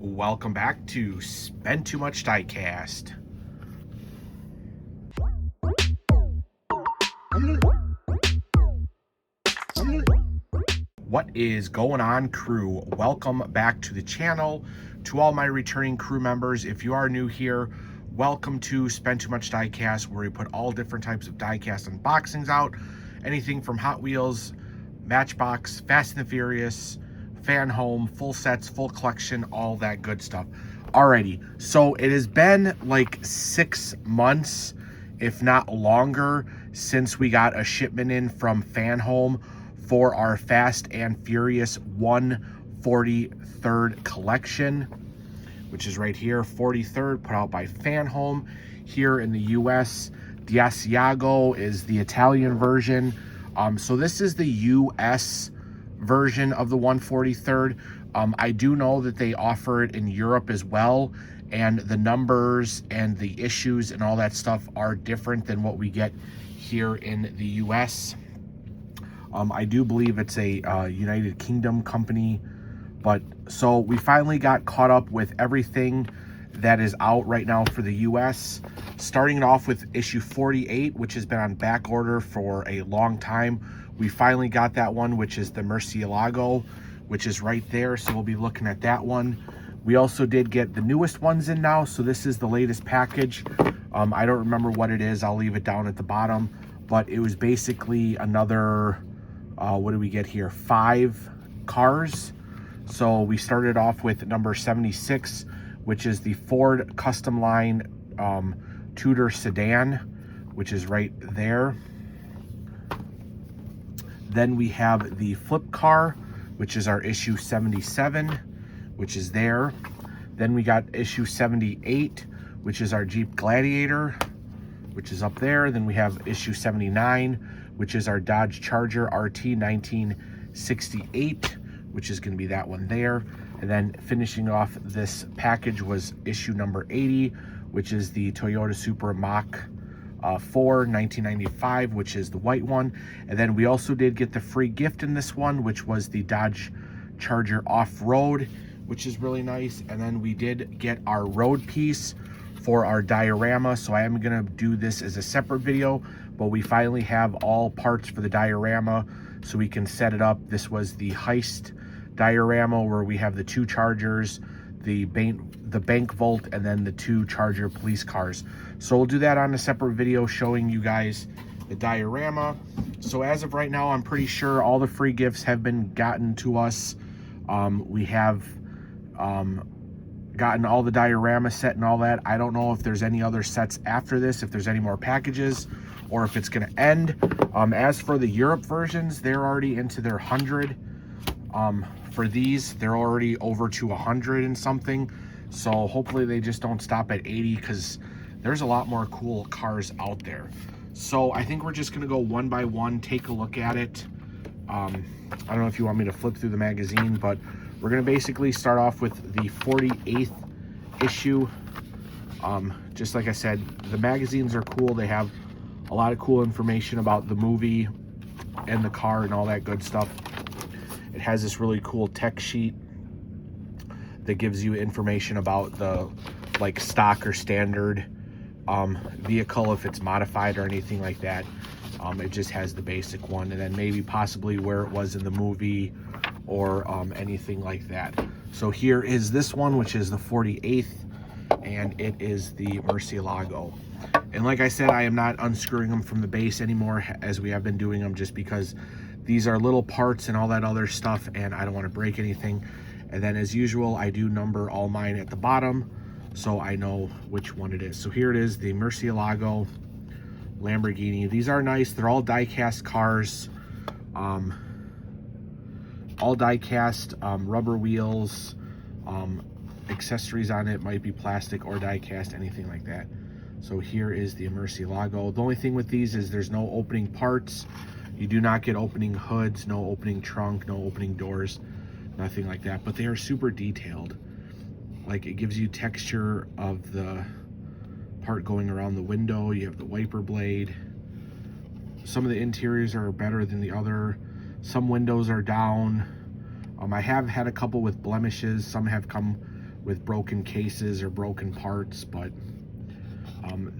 Welcome back to Spend Too Much Diecast. What is going on, crew? Welcome back to the channel. To all my returning crew members, if you are new here, welcome to Spend Too Much Diecast, where we put all different types of diecast unboxings out. Anything from Hot Wheels, Matchbox, Fast and the Furious, FanHome, full sets, full collection, all that good stuff. Alrighty, so it has been like 6 months, if not longer, since we got a shipment in from FanHome for our Fast and Furious 143rd collection, which is right here, 43rd, put out by FanHome here in the US. Diecast is the Italian version. So this is the US version of the 143rd. I do know that they offer it in Europe as well, and the numbers and the issues and all that stuff are different than what we get here in the US. I do believe it's a United Kingdom company, but so we finally got caught up with everything that is out right now for the US, starting it off with issue 48, which has been on back order for a long time. We finally got that one, which is the Murciélago, which is right there, so we'll be looking at that one. We also did get the newest ones in now, so this is the latest package. I don't remember what it is, I'll leave it down at the bottom, but it was basically another what do we get here? 5 cars. So we started off with number 76, which is the Ford Customline Tudor sedan, which is right there. Then we have the flip car, which is our issue 77, which is there. Then we got issue 78, which is our Jeep Gladiator, which is up there. Then we have issue 79, which is our Dodge Charger RT 1968, which is going to be that one there. And then finishing off this package was issue number 80, which is the Toyota Supra Mach 4 1995, which is the white one. And then we also did get the free gift in this one, which was the Dodge Charger Off-Road, which is really nice. And then we did get our road piece for our diorama, so I am going to do this as a separate video, but we finally have all parts for the diorama so we can set it up. This was the heist diorama where we have the 2 Chargers, the bank vault, and then the 2 Charger police cars. So we'll do that on a separate video showing you guys the diorama. So as of right now, I'm pretty sure all the free gifts have been gotten to us. We have gotten all the diorama set and all that. I don't know if there's any other sets after this, if there's any more packages, or if it's going to end. As for the Europe versions, they're already into their 100. For these, they're already over to 100 and something. So hopefully they just don't stop at 80, because there's a lot more cool cars out there. So I think we're just going to go one by one, take a look at it. I don't know if you want me to flip through the magazine, but we're going to basically start off with the 48th issue. Just like I said, the magazines are cool. They have a lot of cool information about the movie and the car and all that good stuff. It has this really cool tech sheet that gives you information about the like stock or standard vehicle, if it's modified or anything like that. It just has the basic one, and then maybe possibly where it was in the movie or anything like that. So here is this one, which is the 48th, and it is the Murciélago. And like I said, I am not unscrewing them from the base anymore, as we have been doing them, just because these are little parts and all that other stuff, and I don't want to break anything. And then as usual, I do number all mine at the bottom, so I know which one it is. So here it is, the Murciélago Lamborghini. These are nice. They're all die-cast cars. All die-cast, rubber wheels, accessories on it might be plastic or die-cast, anything like that. So here is the Murciélago. The only thing with these is there's no opening parts. You do not get opening hoods, no opening trunk, no opening doors, nothing like that. But they are super detailed. Like, it gives you texture of the part going around the window. You have the wiper blade. Some of the interiors are better than the other. Some windows are down. I have had a couple with blemishes. Some have come with broken cases or broken parts, but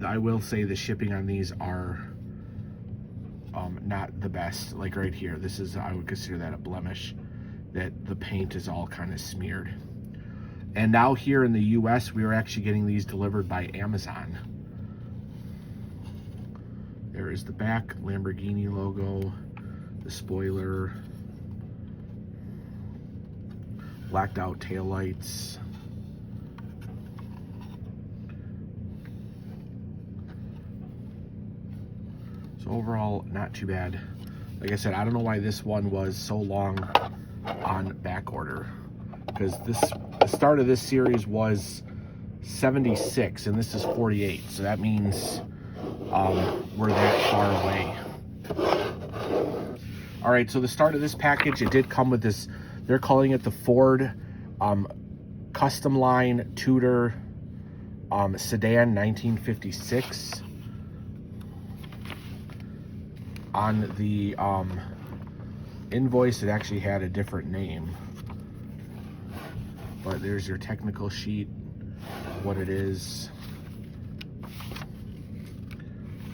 I will say the shipping on these are not the best. Like right here, this is, I would consider that a blemish, that the paint is all kind of smeared. And now here in the US, we are actually getting these delivered by Amazon. There is the back Lamborghini logo, the spoiler, blacked out taillights. So overall, not too bad. Like I said, I don't know why this one was so long on back order, because the start of this series was 76 and this is 48, so that means we're that far away. All right, so the start of this package, it did come with this, they're calling it the Ford Customline Tudor sedan 1956. On the invoice, it actually had a different name, but there's your technical sheet, what it is.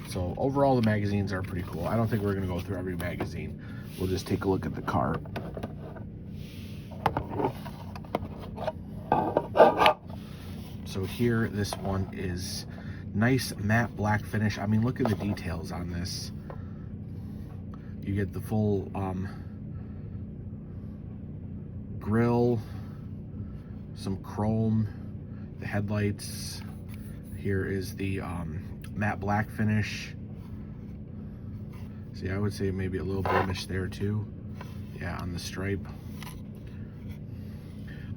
So overall, the magazines are pretty cool. I don't think we're gonna go through every magazine. We'll just take a look at the car. So here, this one is nice matte black finish. I mean, look at the details on this. You get the full grille, some chrome, the headlights. Here is the matte black finish. See, I would say maybe a little blemish there too. Yeah, on the stripe.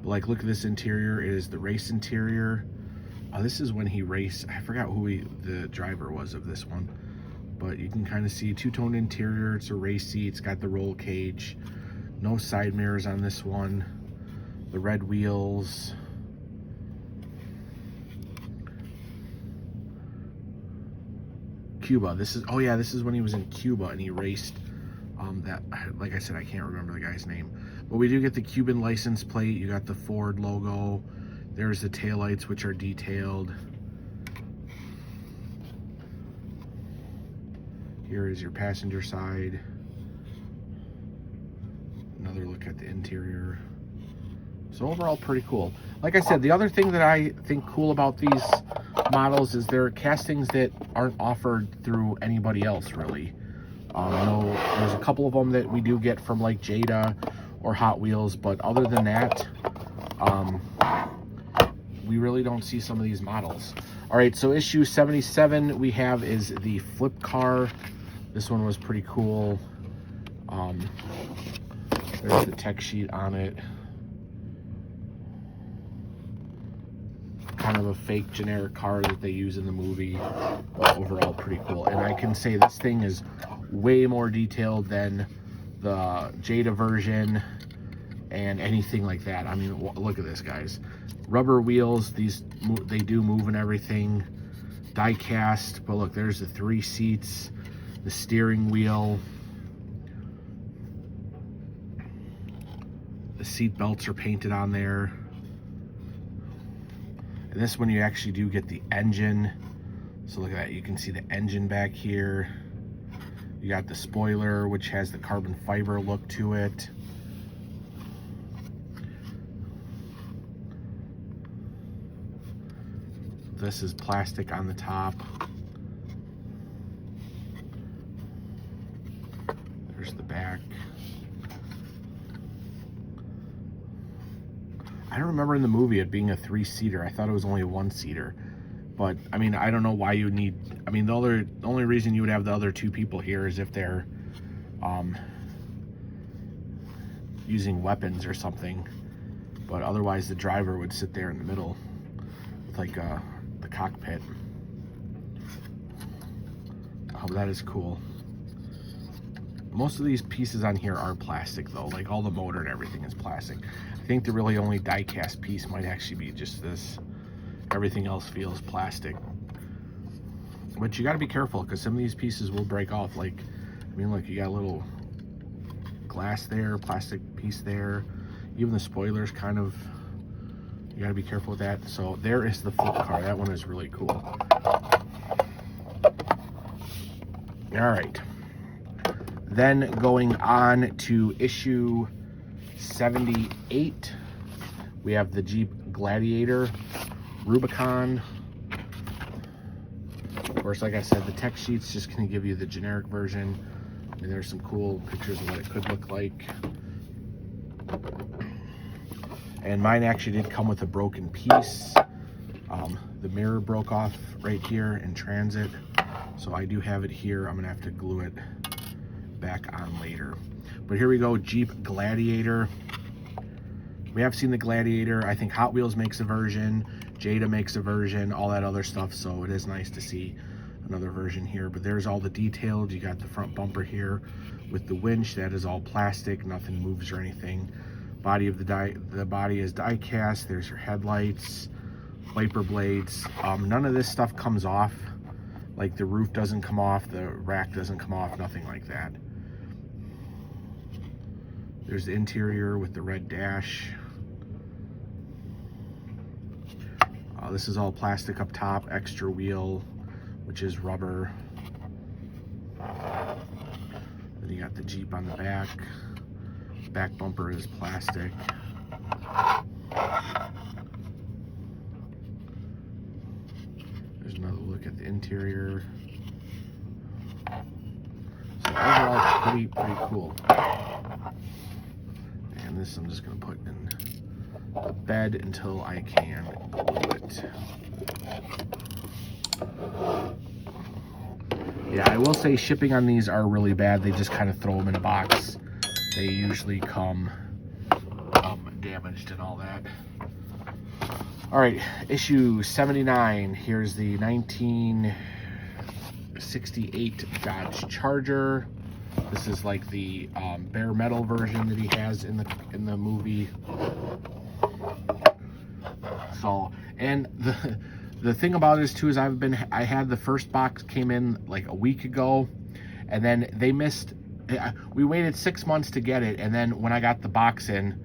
But like, look at this interior. It is the race interior. This is when he raced. I forgot who the driver was of this one. But you can kind of see two-tone interior. It's a racy. It's got the roll cage. No side mirrors on this one. The red wheels. Cuba. This is, oh yeah, this is when he was in Cuba and he raced that, like I said, I can't remember the guy's name. But we do get the Cuban license plate. You got the Ford logo. There's the taillights, which are detailed. Here is your passenger side. Another look at the interior. So overall, pretty cool. Like I said, the other thing that I think cool about these models is they're castings that aren't offered through anybody else, really. No, there's a couple of them that we do get from like Jada or Hot Wheels, but other than that, we really don't see some of these models. All right, so issue 77 we have is the flip car. This one was pretty cool. There's the tech sheet on it. Kind of a fake generic car that they use in the movie, but overall pretty cool. And I can say this thing is way more detailed than the Jada version and anything like that. I mean, look at this, guys. Rubber wheels, these, they do move and everything. Die-cast, but look, there's the 3 seats, the steering wheel. The seat belts are painted on there. And this one, you actually do get the engine. So look at that, you can see the engine back here. You got the spoiler, which has the carbon fiber look to it. This is plastic on the top. There's the back. I don't remember in the movie it being a 3-seater. I thought it was only a 1-seater. But, I mean, I don't know why you need... I mean, the only reason you would have the other 2 people here is if they're using weapons or something. But otherwise, the driver would sit there in the middle with, like, the cockpit. Oh, that is cool. Most of these pieces on here are plastic, though. Like, all the motor and everything is plastic. I think the really only die-cast piece might actually be just this. Everything else feels plastic. But you got to be careful, because some of these pieces will break off. Like, I mean, look, you got a little glass there, plastic piece there. Even the spoiler's kind of, You gotta be careful with that. So there is the flip car. That one is really cool. All right. Then going on to issue 78, we have the Jeep Gladiator Rubicon. Of course, like I said, the tech sheet's just going to give you the generic version. I mean, there's some cool pictures of what it could look like. And mine actually did come with a broken piece. The mirror broke off right here in transit. So I do have it here. I'm going to have to glue it back on later. But here we go, Jeep Gladiator. We have seen the Gladiator. I think Hot Wheels makes a version, Jada makes a version, all that other stuff. So it is nice to see another version here. But there's all the details. You got the front bumper here with the winch. That is all plastic. Nothing moves or anything. Body of the body is die cast. There's your headlights, wiper blades. None of this stuff comes off. Like the roof doesn't come off, the rack doesn't come off, nothing like that. There's the interior with the red dash. This is all plastic up top, extra wheel, which is rubber. Then you got the Jeep on the back. Back bumper is plastic. There's another look at the interior. So overall, pretty cool. And this I'm just going to put in the bed until I can glue it. Yeah, I will say shipping on these are really bad. They just kind of throw them in a box. They usually come damaged and all that. All right, issue 79. Here's the 1968 Dodge Charger. This is like the bare metal version that he has in the movie. So, and the thing about this too is I had the first box came in like a week ago, and then they missed. We waited 6 months to get it, and then when I got the box in,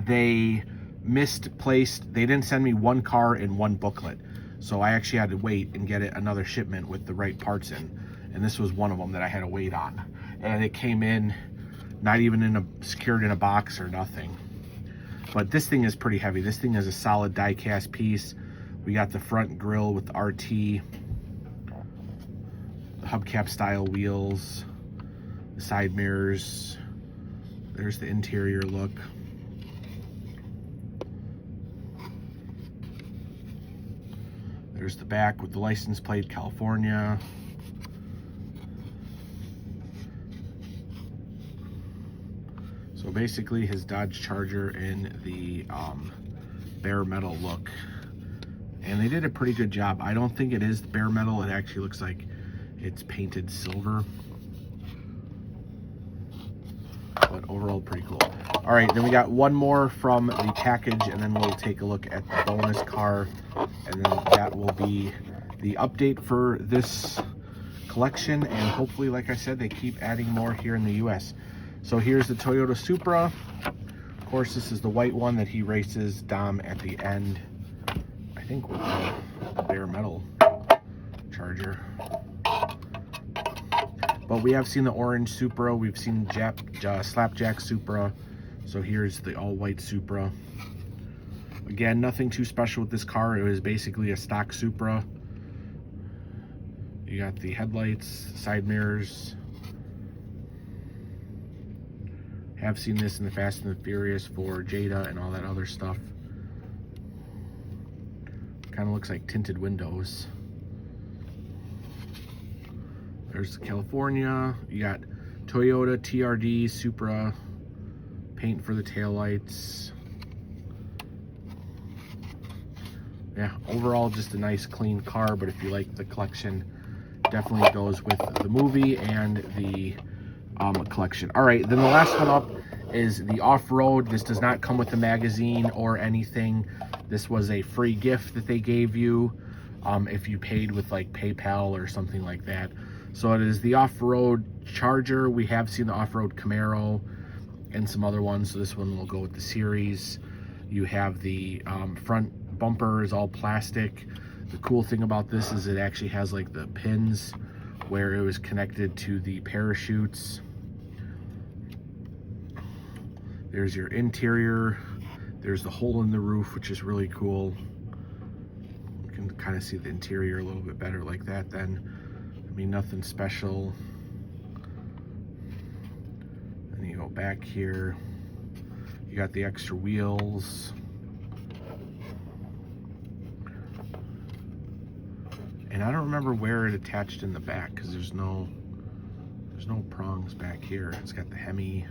they misplaced. They didn't send me one car and one booklet, so I actually had to wait and get it another shipment with the right parts in, and this was one of them that I had to wait on, and it came in not even secured in a box or nothing. But this thing is pretty heavy. This thing is a solid die cast piece. We got the front grille with the RT, the hubcap style wheels, the side mirrors. There's the interior look. There's the back with the license plate, California. So basically his Dodge Charger in the bare metal look. And they did a pretty good job. I don't think it is bare metal. It actually looks like it's painted silver. But overall, pretty cool. All right, then we got one more from the package, and then we'll take a look at the bonus car. And then that will be the update for this collection. And hopefully, like I said, they keep adding more here in the US. So here's the Toyota Supra. Of course, this is the white one that he races Dom at the end. I think with the bare metal Charger. But we have seen the orange Supra. We've seen Slapjack Supra. So here's the all-white Supra. Again, nothing too special with this car. It was basically a stock Supra. You got the headlights, side mirrors. Have seen this in the Fast and the Furious for Jada and all that other stuff. Kind of looks like tinted windows. There's the California. You got Toyota TRD Supra paint for the taillights. Yeah, overall just a nice clean car, but if you like the collection, definitely goes with the movie and the collection. All right, then the last one up is the off-road. This does not come with the magazine or anything. This was a free gift that they gave you if you paid with like PayPal or something like that. So it is the off-road Charger. We have seen the off-road Camaro. and some other ones. So this one will go with the series. You have the front bumper is all plastic. The cool thing about this is it actually has like the pins where it was connected to the parachutes. There's your interior. There's the hole in the roof, which is really cool. You can kind of see the interior a little bit better like that then. I mean, nothing special. Then you go back here. You got the extra wheels. And I don't remember where it attached in the back because there's no prongs back here. It's got the Hemi.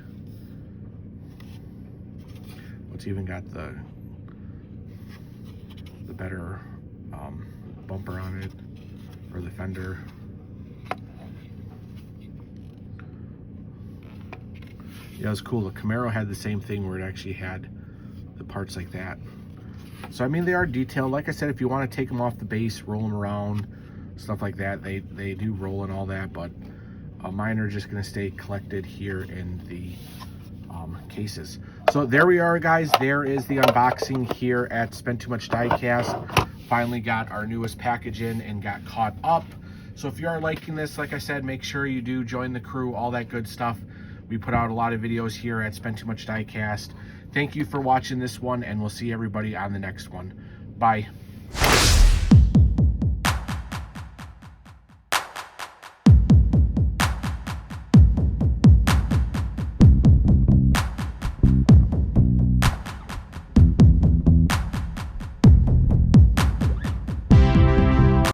It's even got the better bumper on it, or the fender. Yeah, it was cool. The Camaro had the same thing where it actually had the parts like that. So I mean, they are detailed. Like I said, if you want to take them off the base, roll them around, stuff like that, they do roll and all that, but mine are just going to stay collected here in the cases. So there we are, guys. There is the unboxing here at Spend Too Much Diecast. Finally got our newest package in and got caught up. So if you are liking this, like I said, make sure you do join the crew, all that good stuff. We put out a lot of videos here at Spend Too Much Diecast. Thank you for watching this one, and we'll see everybody on the next one. Bye.